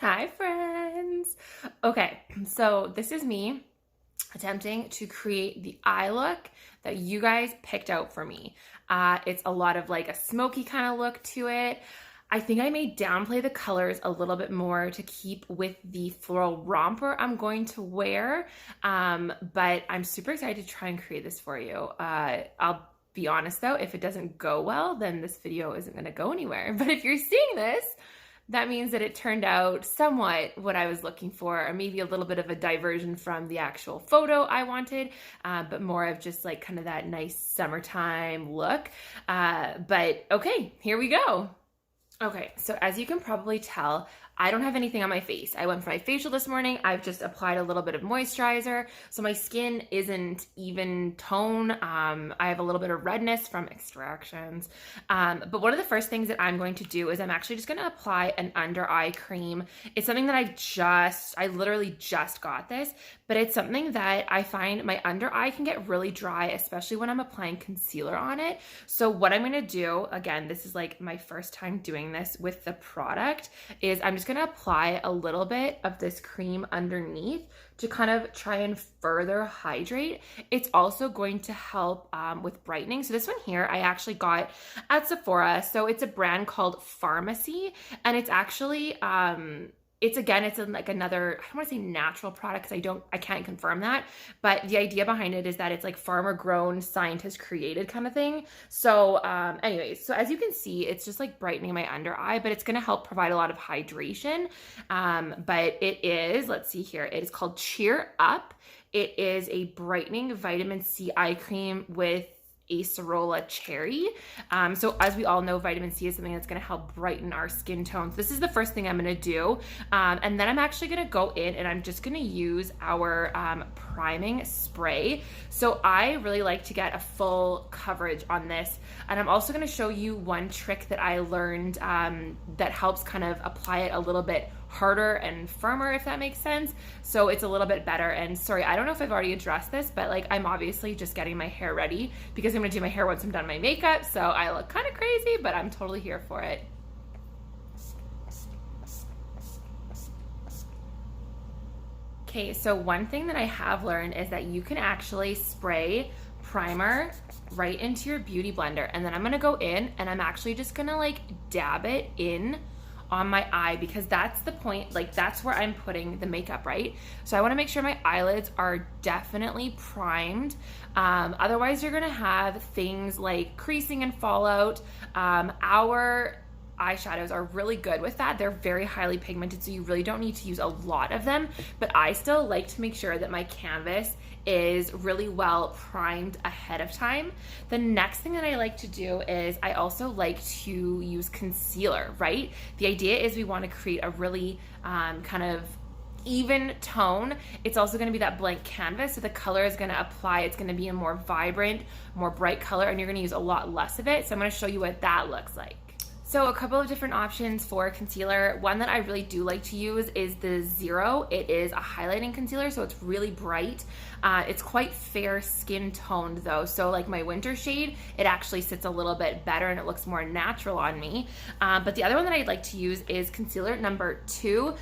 Hi, friends. Okay, so this is me attempting to create the eye look that you guys picked out for me. It's a lot of like a smoky kind of look to it. I think I may downplay the colors a little bit more to keep with the floral romper I'm going to wear, but I'm super excited to try and create this for you. I'll be honest though, if it doesn't go well, then this video isn't going to go anywhere. But if you're seeing this, that means that it turned out somewhat what I was looking for, or maybe a little bit of a diversion from the actual photo I wanted, but more of just like kind of that nice summertime look. But okay, here we go. Okay, so as you can probably tell, I don't have anything on my face. I went for my facial this morning. I've just applied a little bit of moisturizer, so my skin isn't even tone. I have a little bit of redness from extractions. But one of the first things that I'm going to do is I'm actually just going to apply an under eye cream. It's something that I literally just got this, but it's something that I find my under eye can get really dry, especially when I'm applying concealer on it. So what I'm going to do, again, this is like my first time doing this with the product, is I'm just going to apply a little bit of this cream underneath to kind of try and further hydrate. It's also going to help with brightening. So this one here I actually got at Sephora. So it's a brand called Pharmacy, and it's actually it's in like another, I don't want to say natural product because I can't confirm that, but the idea behind it is that it's like farmer grown, scientist created kind of thing. So anyways, so as you can see, it's just like brightening my under eye, but it's going to help provide a lot of hydration. But it is, let's see here, it is called Cheer Up. It is a brightening vitamin C eye cream with acerola cherry. So as we all know, vitamin C is something that's going to help brighten our skin tones. This is the first thing I'm going to do. And then I'm actually going to go in and I'm just going to use our priming spray. So I really like to get a full coverage on this. And I'm also going to show you one trick that I learned that helps kind of apply it a little bit harder and firmer, if that makes sense. So it's a little bit better. And sorry, I don't know if I've already addressed this, but like I'm obviously just getting my hair ready because I'm gonna do my hair once I'm done my makeup. So I look kind of crazy, but I'm totally here for it. Okay, so one thing that I have learned is that you can actually spray primer right into your beauty blender. And then I'm gonna go in and I'm actually just gonna like dab it in on my eye, because that's the point, like that's where I'm putting the makeup, right? So I wanna make sure my eyelids are definitely primed. Otherwise you're gonna have things like creasing and fallout. Our eyeshadows are really good with that. They're very highly pigmented, so you really don't need to use a lot of them, but I still like to make sure that my canvas is really well primed ahead of time. The next thing that I like to do is I also like to use concealer, right? The idea is we want to create a really kind of even tone. It's also going to be that blank canvas, so the color is going to apply. It's going to be a more vibrant, more bright color, and you're going to use a lot less of it. So I'm going to show you what that looks like. So a couple of different options for concealer. One that I really do like to use is the Zero. It is a highlighting concealer, so it's really bright. It's quite fair skin toned though. So like my winter shade, it actually sits a little bit better and it looks more natural on me. But the other one that I'd like to use is concealer number 2.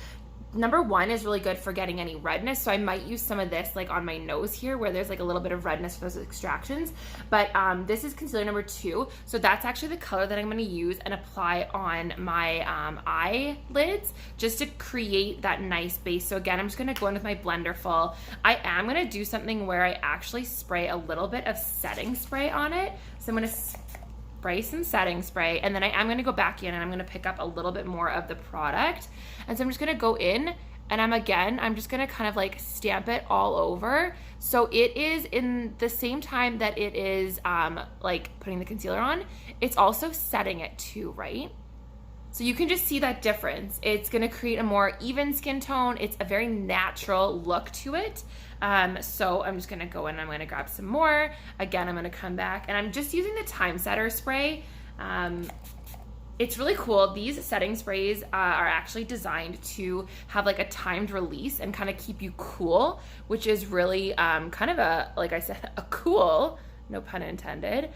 Number 1 is really good for getting any redness, so I might use some of this like on my nose here where there's like a little bit of redness for those extractions. But this is concealer number 2, so that's actually the color that I'm going to use and apply on my eyelids just to create that nice base. So again, I'm just going to go in with my blender full. I am going to do something where I actually spray a little bit of setting spray on it. So I'm going to spray some setting spray, and then I am going to go back in and I'm going to pick up a little bit more of the product. And so I'm just going to go in and I'm just going to kind of like stamp it all over. So it is in the same time that it is like putting the concealer on, it's also setting it too, right? So you can just see that difference. It's going to create a more even skin tone. It's a very natural look to it. So I'm just going to go in and I'm going to grab some more. Again, I'm going to come back and I'm just using the Time Setter spray. It's really cool. These setting sprays are actually designed to have like a timed release and kind of keep you cool, which is really kind of a, like I said, a cool, no pun intended,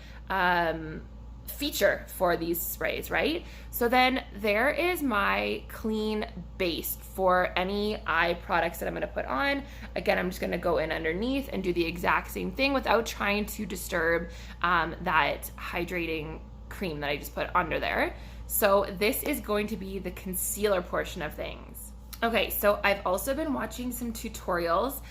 feature for these sprays, right? So then there is my clean base for any eye products that I'm gonna put on. Again, I'm just gonna go in underneath and do the exact same thing without trying to disturb that hydrating cream that I just put under there. So this is going to be the concealer portion of things. Okay, so I've also been watching some tutorials,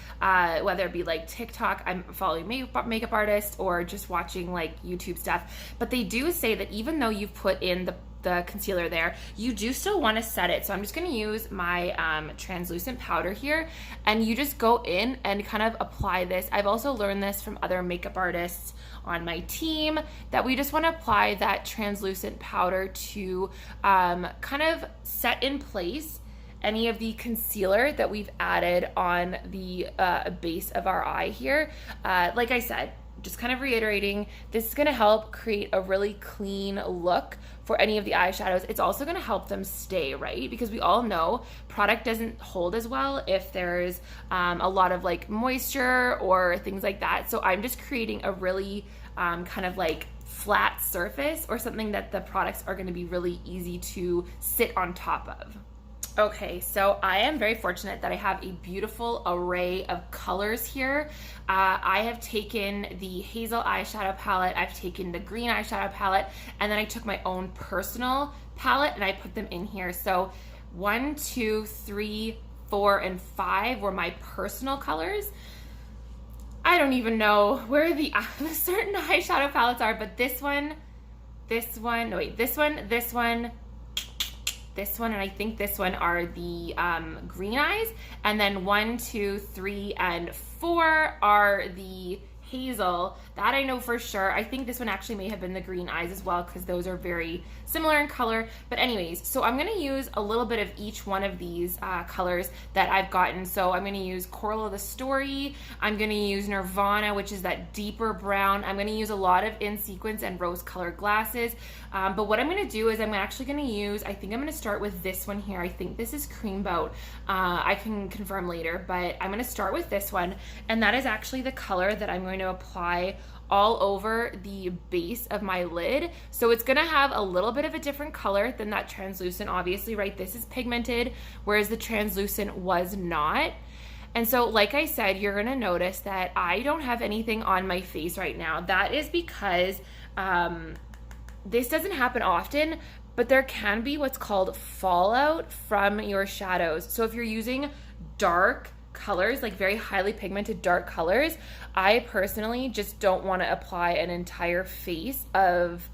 whether it be like TikTok, I'm following makeup artists, or just watching like YouTube stuff. But they do say that even though you've put in the concealer there, you do still want to set it. So I'm just going to use my translucent powder here, and you just go in and kind of apply this. I've also learned this from other makeup artists on my team, that we just want to apply that translucent powder to kind of set in place any of the concealer that we've added on the base of our eye here. Like I said, just kind of reiterating, this is gonna help create a really clean look for any of the eyeshadows. It's also gonna help them stay, right? Because we all know product doesn't hold as well if there's a lot of like moisture or things like that. So I'm just creating a really kind of like flat surface, or something that the products are gonna be really easy to sit on top of. Okay, so I am very fortunate that I have a beautiful array of colors here. I have taken the hazel eyeshadow palette, I've taken the green eyeshadow palette, and then I took my own personal palette and I put them in here. So 1, 2, 3, 4, and 5 were my personal colors. I don't even know where the certain eyeshadow palettes are, but this one, this one, and I think this one are the green eyes, and then 1, 2, 3, and 4 are the hazel. That I know for sure. I think this one actually may have been the green eyes as well, because those are very similar in color. But anyways, so I'm gonna use a little bit of each one of these colors that I've gotten. So I'm gonna use Coral of the Story, I'm gonna use Nirvana, which is that deeper brown. I'm gonna use a lot of In Sequence and rose colored glasses. But what I'm gonna do is I'm actually gonna use, I think I'm gonna start with this one here. I think this is Creamboat. I can confirm later, but I'm gonna start with this one. And that is actually the color that I'm going to apply all over the base of my lid. So it's gonna have a little bit of a different color than that translucent, obviously, right? This is pigmented, whereas the translucent was not. And so, like I said, you're gonna notice that I don't have anything on my face right now. That is because this doesn't happen often, but there can be what's called fallout from your shadows. So if you're using dark colors, like very highly pigmented dark colors, I personally just don't want to apply an entire face of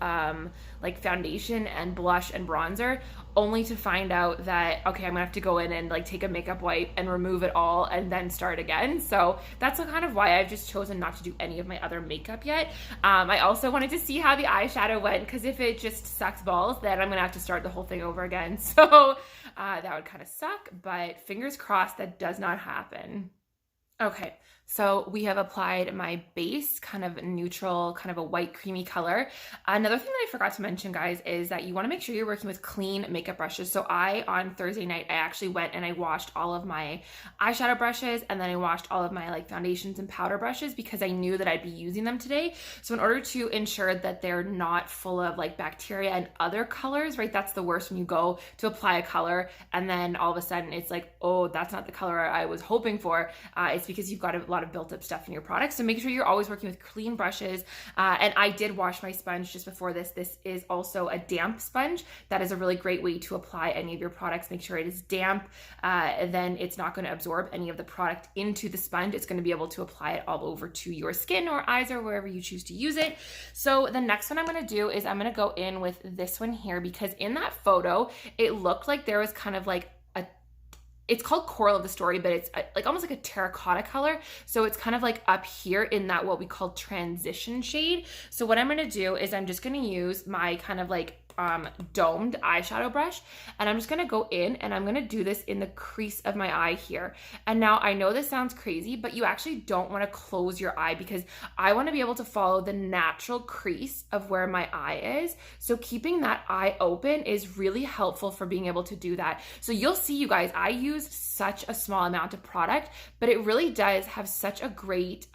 like foundation and blush and bronzer, only to find out that, okay, I'm gonna have to go in and like take a makeup wipe and remove it all and then start again. So that's kind of why I've just chosen not to do any of my other makeup yet. I also wanted to see how the eyeshadow went, because if it just sucks balls, then I'm gonna have to start the whole thing over again. So that would kind of suck, but fingers crossed that does not happen. Okay, so we have applied my base, kind of neutral, kind of a white creamy color. Another thing that I forgot to mention, guys, is that you want to make sure you're working with clean makeup brushes. So on Thursday night, I actually went and I washed all of my eyeshadow brushes, and then I washed all of my like foundations and powder brushes, because I knew that I'd be using them today. So in order to ensure that they're not full of like bacteria and other colors, right? That's the worst, when you go to apply a color and then all of a sudden it's like, oh, that's not the color I was hoping for. It's because you've got a lot of built up stuff in your product. So make sure you're always working with clean brushes. And I did wash my sponge just before this. This is also a damp sponge. That is a really great way to apply any of your products. Make sure it is damp, and then it's not going to absorb any of the product into the sponge. It's going to be able to apply it all over to your skin or eyes or wherever you choose to use it. So the next one I'm going to do is I'm going to go in with this one here, because in that photo, it looked like there was kind of like it's called Coral of the Story, but it's like almost like a terracotta color. So it's kind of like up here in that what we call transition shade. So what I'm gonna do is I'm just gonna use my kind of like domed eyeshadow brush, and I'm just gonna go in and I'm gonna do this in the crease of my eye here. And now I know this sounds crazy, but you actually don't want to close your eye, because I want to be able to follow the natural crease of where my eye is. So keeping that eye open is really helpful for being able to do that. So you'll see, you guys, I use such a small amount of product, but it really does have such a great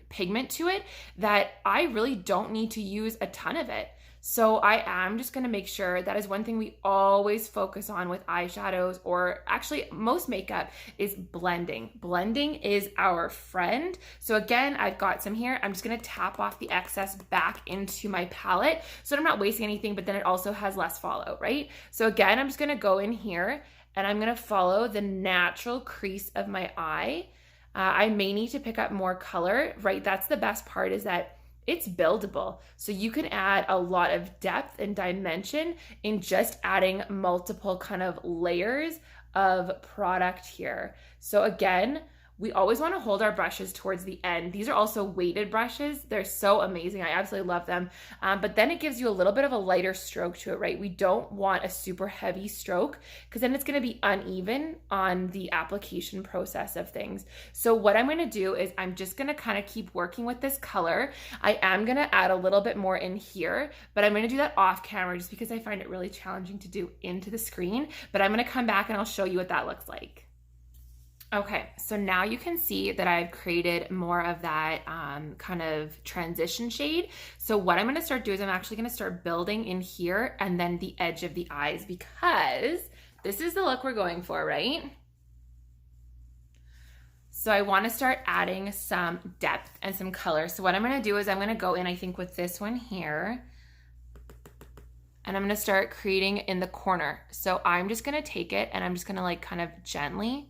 pigment to it that I really don't need to use a ton of it. So I am just gonna make sure, that is one thing we always focus on with eyeshadows, or actually most makeup, is blending. Blending is our friend. So again, I've got some here. I'm just gonna tap off the excess back into my palette so I'm not wasting anything, but then it also has less fallout, right? So again, I'm just gonna go in here and I'm gonna follow the natural crease of my eye. I may need to pick up more color, right? That's the best part, is that it's buildable. So you can add a lot of depth and dimension in just adding multiple kind of layers of product here. So again, we always want to hold our brushes towards the end. These are also weighted brushes. They're so amazing. I absolutely love them. But then it gives you a little bit of a lighter stroke to it, right? We don't want a super heavy stroke, because then it's going to be uneven on the application process of things. So what I'm going to do is I'm just going to kind of keep working with this color. I am going to add a little bit more in here, but I'm going to do that off camera just because I find it really challenging to do into the screen. But I'm going to come back and I'll show you what that looks like. Okay, so now you can see that I've created more of that kind of transition shade. So what I'm gonna start doing is I'm actually gonna start building in here and then the edge of the eyes, because this is the look we're going for, right? So I wanna start adding some depth and some color. So what I'm gonna do is I'm gonna go in, I think, with this one here, and I'm gonna start creating in the corner. So I'm just gonna take it and I'm just gonna like kind of gently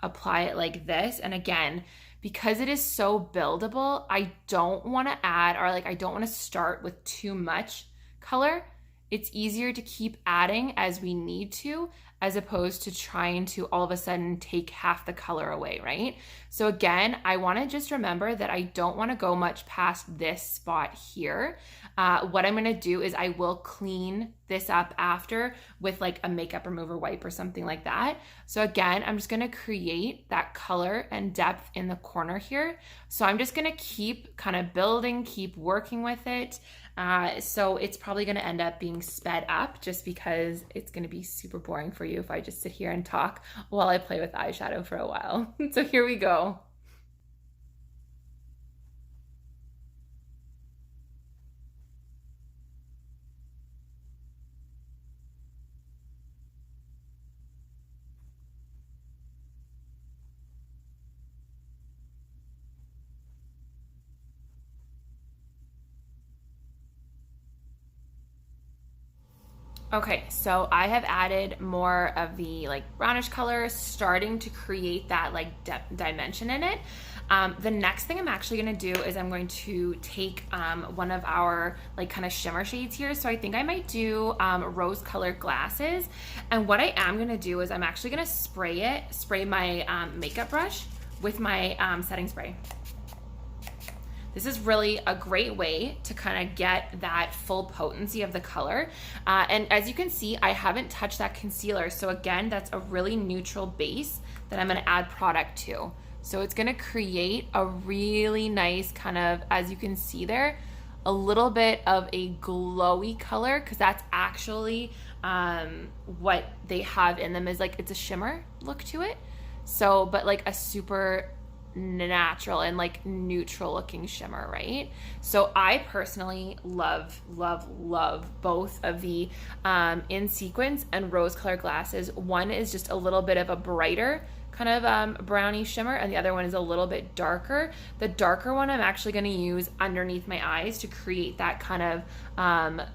apply it like this. And again, because it is so buildable, I don't want to add, or like I don't want to start with too much color. It's easier to keep adding as we need to, as opposed to trying to all of a sudden take half the color away, right? So again, I want to just remember that I don't want to go much past this spot here. What I'm going to do is I will clean this up after with like a makeup remover wipe or something like that. So again, I'm just going to create that color and depth in the corner here. So I'm just going to keep kind of building, keep working with it. So it's probably going to end up being sped up, just because it's going to be super boring for you if I just sit here and talk while I play with eyeshadow for a while. So here we go. Okay, so I have added more of the like brownish color, starting to create that like depth dimension in it. The next thing I'm actually gonna do is I'm going to take one of our like kind of shimmer shades here. So I think I might do rose colored glasses. And what I am gonna do is I'm actually gonna spray my makeup brush with my setting spray. This is really a great way to kind of get that full potency of the color. And as you can see, I haven't touched that concealer. So again, that's a really neutral base that I'm gonna add product to. So it's gonna create a really nice kind of, as you can see there, a little bit of a glowy color, because that's actually what they have in them, is like, it's a shimmer look to it. So, but like a super natural and like neutral looking shimmer, right? So I personally love both of the In Sequence and rose color glasses. One is just a little bit of a brighter kind of brownie shimmer, and the other one is a little bit darker. The darker one I'm actually going to use underneath my eyes to create that kind of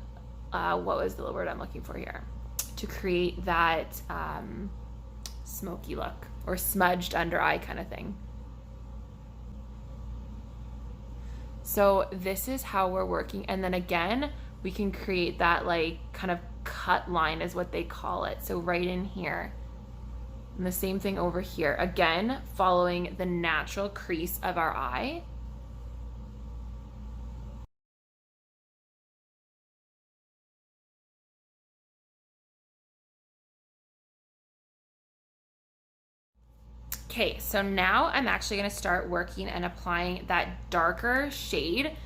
what was the word I'm looking for here, to create that smoky look, or smudged under eye kind of thing. So this is how we're working. And then again, we can create that like kind of cut line is what they call it. So right in here. And the same thing over here. Again, following the natural crease of our eye. Okay, so now I'm actually gonna start working and applying that darker shade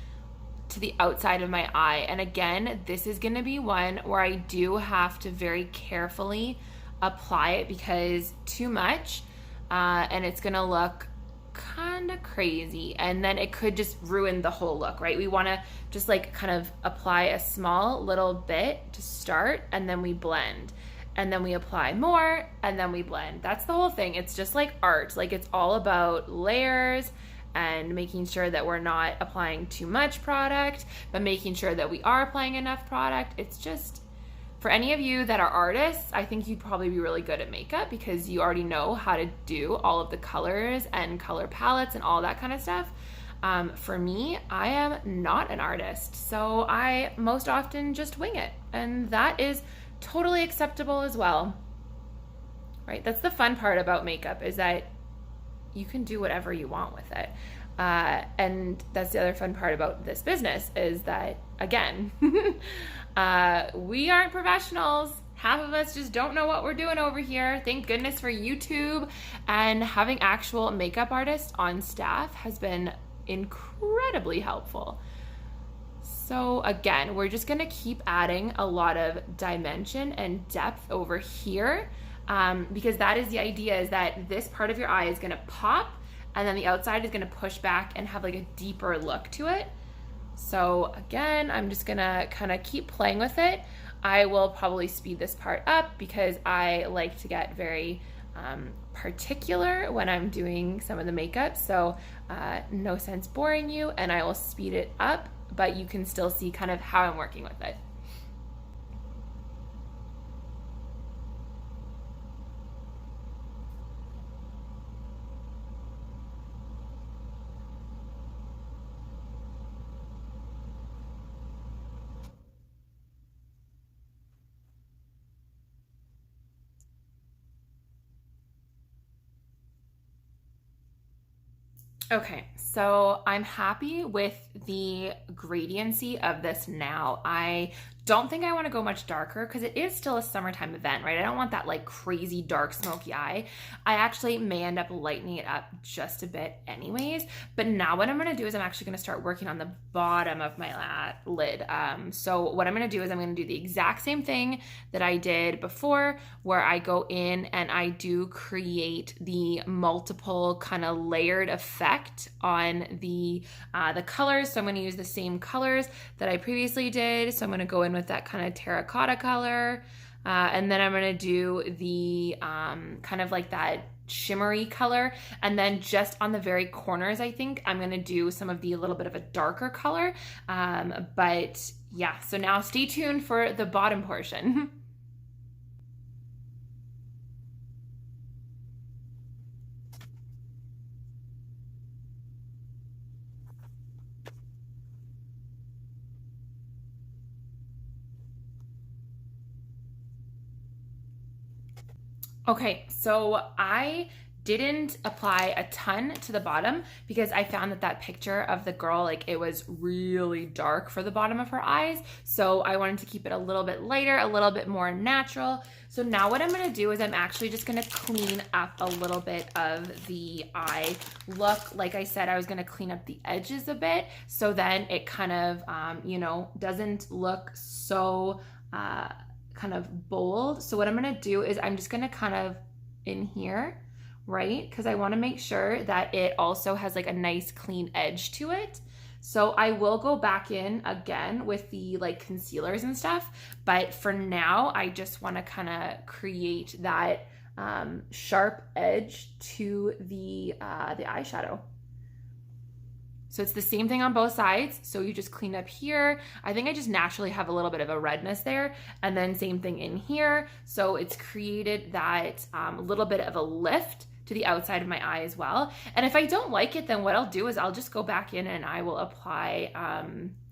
to the outside of my eye. And again, this is gonna be one where I do have to very carefully apply it, because too much and it's gonna look kind of crazy, and then it could just ruin the whole look, right? We want to just like kind of apply a small little bit to start, and then we blend, and then we apply more, and then we blend. That's the whole thing. It's just like art. Like, it's all about layers and making sure that we're not applying too much product, but making sure that we are applying enough product. It's just, for any of you that are artists, I think you'd probably be really good at makeup because you already know how to do all of the colors and color palettes and all that kind of stuff. For me, I am not an artist, so I most often just wing it, and that is totally acceptable as well, right? That's the fun part about makeup, is that you can do whatever you want with it. And that's the other fun part about this business, is that, again, we aren't professionals. Half of us just don't know what we're doing over here. Thank goodness for YouTube, and having actual makeup artists on staff has been incredibly helpful. So again, we're just gonna keep adding a lot of dimension and depth over here, because that is the idea, is that this part of your eye is gonna pop, and then the outside is gonna push back and have like a deeper look to it. So again, I'm just gonna kind of keep playing with it. I will probably speed this part up because I like to get very particular when I'm doing some of the makeup. So no sense boring you, and I will speed it up, but you can still see kind of how I'm working with it. Okay, so I'm happy with the gradiency of this now. I don't think I want to go much darker because it is still a summertime event, right? I don't want that like crazy dark smoky eye. I actually may end up lightening it up just a bit anyways. But now what I'm going to do is I'm actually going to start working on the bottom of my lid. So what I'm going to do is I'm going to do the exact same thing that I did before, where I go in and I do create the multiple kind of layered effect on the colors. So I'm going to use the same colors that I previously did. So I'm going to go in with that kind of terracotta color, and then I'm going to do the kind of like that shimmery color, and then just on the very corners, I think I'm going to do some of the little bit of a darker color. But yeah, so now stay tuned for the bottom portion. Okay, so I didn't apply a ton to the bottom because I found that that picture of the girl, like, it was really dark for the bottom of her eyes. So I wanted to keep it a little bit lighter, a little bit more natural. So now what I'm gonna do is I'm actually just gonna clean up a little bit of the eye look. Like I said, I was gonna clean up the edges a bit, so then it kind of, you know, doesn't look so, kind of bold. So what I'm gonna do is I'm just gonna kind of in here, right? Because I wanna make sure that it also has like a nice clean edge to it. So I will go back in again with the like concealers and stuff, but for now, I just wanna kind of create that sharp edge to the eyeshadow. So it's the same thing on both sides. So you just clean up here. I think I just naturally have a little bit of a redness there. And then same thing in here. So it's created that little bit of a lift to the outside of my eye as well. And if I don't like it, then what I'll do is I'll just go back in and I will apply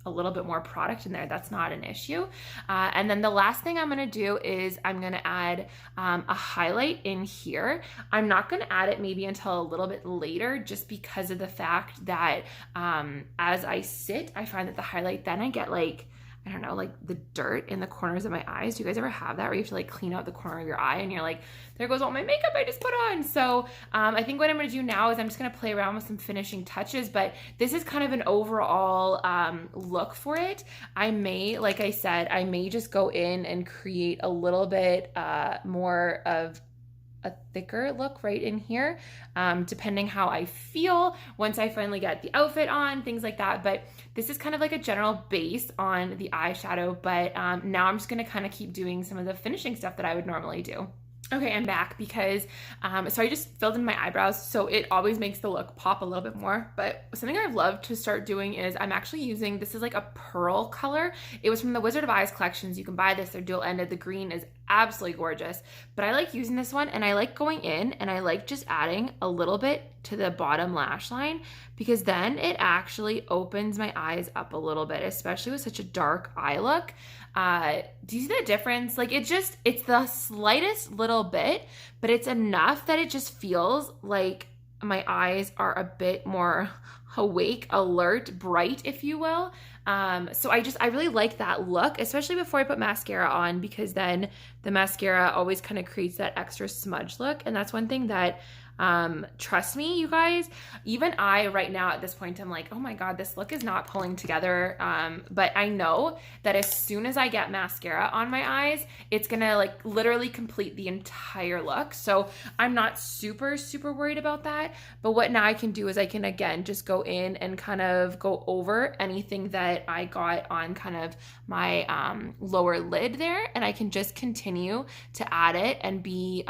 a little bit more product in there. That's not an issue. And then the last thing I'm gonna do is I'm gonna add a highlight in here. I'm not gonna add it maybe until a little bit later, just because of the fact that as I sit, I find that the highlight, then I get like, I don't know, like the dirt in the corners of my eyes. Do you guys ever have that where you have to like clean out the corner of your eye and you're like, there goes all my makeup I just put on? So I think what I'm gonna do now is I'm just gonna play around with some finishing touches, but this is kind of an overall look for it. I may, like I said, I may just go in and create a little bit more of a thicker look right in here, depending how I feel once I finally get the outfit on, things like that. But this is kind of like a general base on the eyeshadow, but now I'm just gonna kind of keep doing some of the finishing stuff that I would normally do. Okay, I'm back because, so I just filled in my eyebrows, so it always makes the look pop a little bit more. But something I've loved to start doing is I'm actually using, this is like a pearl color. It was from the Wizard of Eyes collections. You can buy this, they're dual-ended. The green is absolutely gorgeous. But I like using this one, and I like going in and I like just adding a little bit to the bottom lash line, because then it actually opens my eyes up a little bit, especially with such a dark eye look. Do you see the difference? Like it's the slightest little bit, but it's enough that it just feels like my eyes are a bit more awake, alert, bright, if you will. So I really like that look, especially before I put mascara on, because then the mascara always kind of creates that extra smudge look. And that's one thing that, trust me, you guys, even I right now at this point, I'm like, oh my God, this look is not pulling together. But I know that as soon as I get mascara on my eyes, it's gonna like literally complete the entire look. So I'm not super, super worried about that. But what now I can do is I can, again, just go in and kind of go over anything that I got on kind of my lower lid there. And I can just continue to add it and be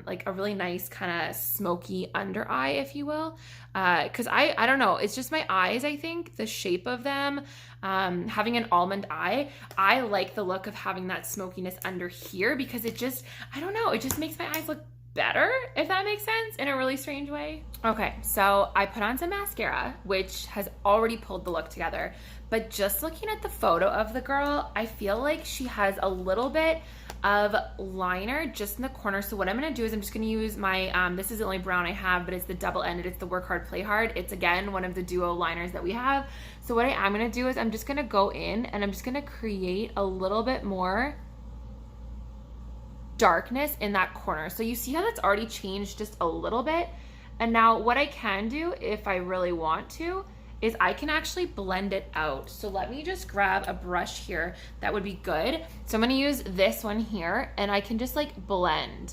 like a really nice kind of smoky under eye, if you will. Because I don't know, it's just my eyes, I think, the shape of them, having an almond eye, I like the look of having that smokiness under here, because it just, I don't know, it just makes my eyes look better, if that makes sense, in a really strange way. Okay, so I put on some mascara, which has already pulled the look together, but just looking at the photo of the girl, I feel like she has a little bit of liner just in the corner. So what I'm gonna do is I'm just gonna use my, this is the only brown I have, but it's the double-ended, it's the Work Hard, Play Hard. It's, again, one of the duo liners that we have. So what I am gonna do is I'm just gonna go in and I'm just gonna create a little bit more darkness in that corner. So you see how that's already changed just a little bit? And now what I can do, if I really want to, is I can actually blend it out. So let me just grab a brush here that would be good. So I'm gonna use this one here, and I can just like blend.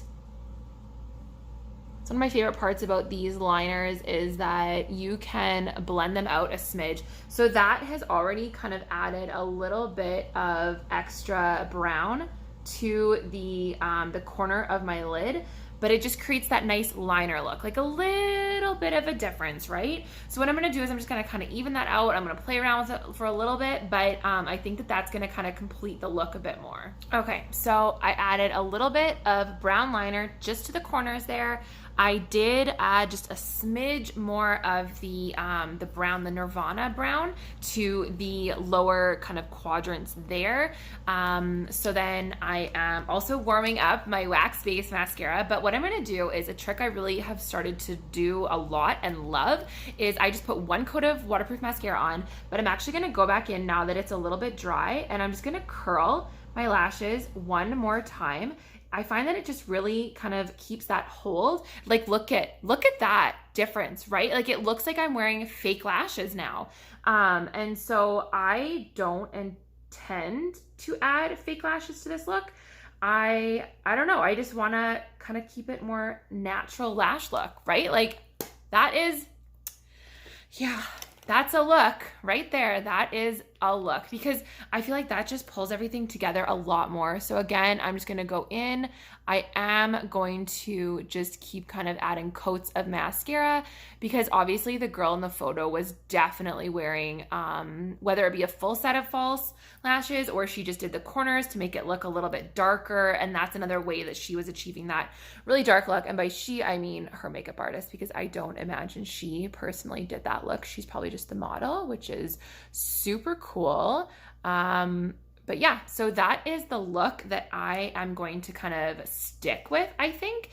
So one of my favorite parts about these liners is that you can blend them out a smidge. So that has already kind of added a little bit of extra brown to the corner of my lid, but it just creates that nice liner look, like a little bit of a difference, right? So what I'm gonna do is I'm just gonna kind of even that out. I'm gonna play around with it for a little bit, but I think that that's gonna kind of complete the look a bit more. Okay, so I added a little bit of brown liner just to the corners there. I did add just a smidge more of the brown, the Nirvana brown, to the lower kind of quadrants there. So then I am also warming up my wax base mascara. But what I'm gonna do is a trick I really have started to do a lot and love is I just put one coat of waterproof mascara on, but I'm actually gonna go back in now that it's a little bit dry, and I'm just gonna curl my lashes one more time. I find that it just really kind of keeps that hold. Like look at that difference, right? Like it looks like I'm wearing fake lashes now. And so I don't intend to add fake lashes to this look. I don't know. I just want to kind of keep it more natural lash look, right? Like that is, yeah, that's a look right there. That is a look, because I feel like that just pulls everything together a lot more. So again, I'm just gonna go in. I am going to just keep kind of adding coats of mascara, because obviously the girl in the photo was definitely wearing, whether it be a full set of false lashes or she just did the corners to make it look a little bit darker. And that's another way that she was achieving that really dark look. And by she, I mean her makeup artist, because I don't imagine she personally did that look. She's probably just the model, which is super cool. But yeah, so that is the look that I am going to kind of stick with, I think.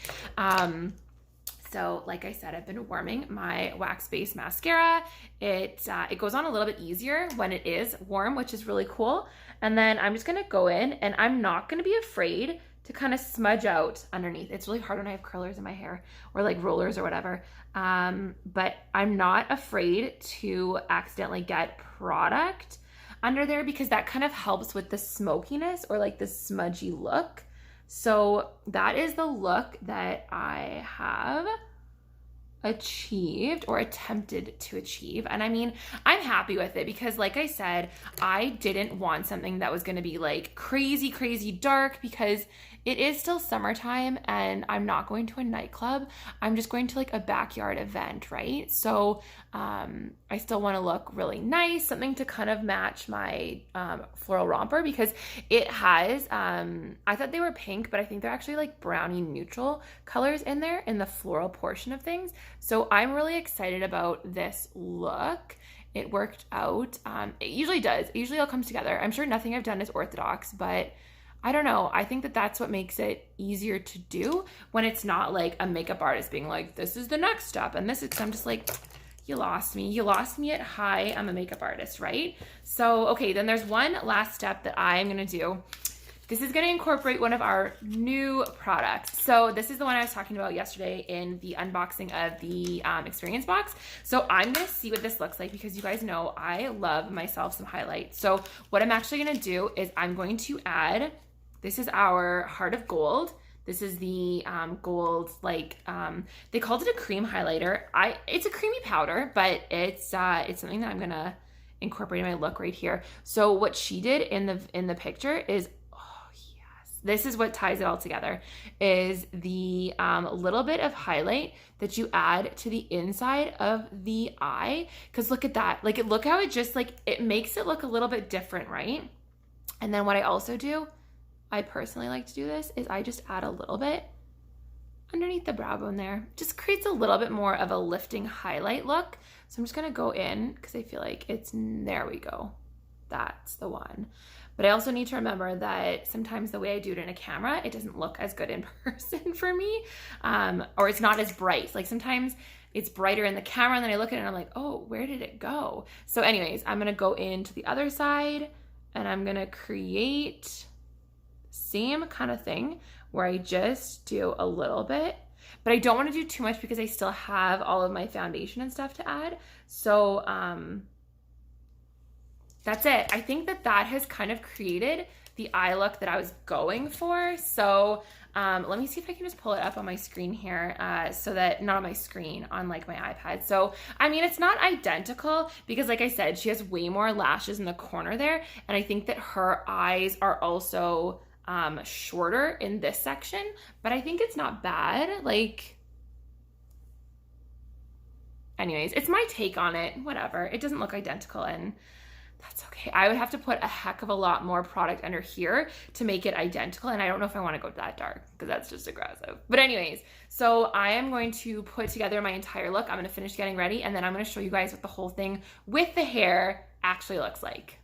So like I said, I've been warming my wax-based mascara. It goes on a little bit easier when it is warm, which is really cool. And then I'm just gonna go in, and I'm not gonna be afraid to kind of smudge out underneath. It's really hard when I have curlers in my hair or like rollers or whatever. But I'm not afraid to accidentally get product under there, because that kind of helps with the smokiness or like the smudgy look So that is the look that I have achieved or attempted to achieve. And I mean, I'm happy with it because like I said, I didn't want something that was going to be like crazy, crazy dark because it is still summertime and I'm not going to a nightclub. I'm just going to like a backyard event, right? So I still want to look really nice, something to kind of match my floral romper because it has, I thought they were pink, but I think they're actually like brownie neutral colors in there in the floral portion of things. So I'm really excited about this look. It worked out. It usually does. It usually all comes together. I'm sure nothing I've done is orthodox, but I don't know. I think that that's what makes it easier to do when it's not like a makeup artist being like, this is the next step. And this is, I'm just like, you lost me. You lost me at hi, I'm a makeup artist, right? So, okay, then there's one last step that I'm going to do. This is going to incorporate one of our new products. So this is the one I was talking about yesterday in the unboxing of the experience box. So I'm going to see what this looks like because you guys know I love myself some highlights. So what I'm actually going to do is I'm going to add, this is our Heart of Gold. This is the gold, like, they called it a cream highlighter. It's a creamy powder, but it's something that I'm going to incorporate in my look right here. So what she did in the picture is, this is what ties it all together, is the little bit of highlight that you add to the inside of the eye. Because look at that. Like, look how it just, like, it makes it look a little bit different, right? And then what I also do, I personally like to do this, is I just add a little bit underneath the brow bone there. Just creates a little bit more of a lifting highlight look. So I'm just going to go in because I feel like it's, there we go. That's the one. But I also need to remember that sometimes the way I do it in a camera, it doesn't look as good in person for me, or it's not as bright. Like sometimes it's brighter in the camera and then I look at it and I'm like, oh, where did it go? So anyways, I'm gonna go into the other side and I'm gonna create same kind of thing where I just do a little bit, but I don't wanna do too much because I still have all of my foundation and stuff to add. So, that's it. I think that has kind of created the eye look that I was going for. So let me see if I can just pull it up on my screen here so that, not on my screen, on like my iPad. So, I mean, it's not identical because like I said, she has way more lashes in the corner there. And I think that her eyes are also shorter in this section, but I think it's not bad. Like, anyways, it's my take on it, whatever. It doesn't look identical and that's okay. I would have to put a heck of a lot more product under here to make it identical. And I don't know if I want to go that dark because that's just aggressive. But anyways, so I am going to put together my entire look. I'm going to finish getting ready and then I'm going to show you guys what the whole thing with the hair actually looks like.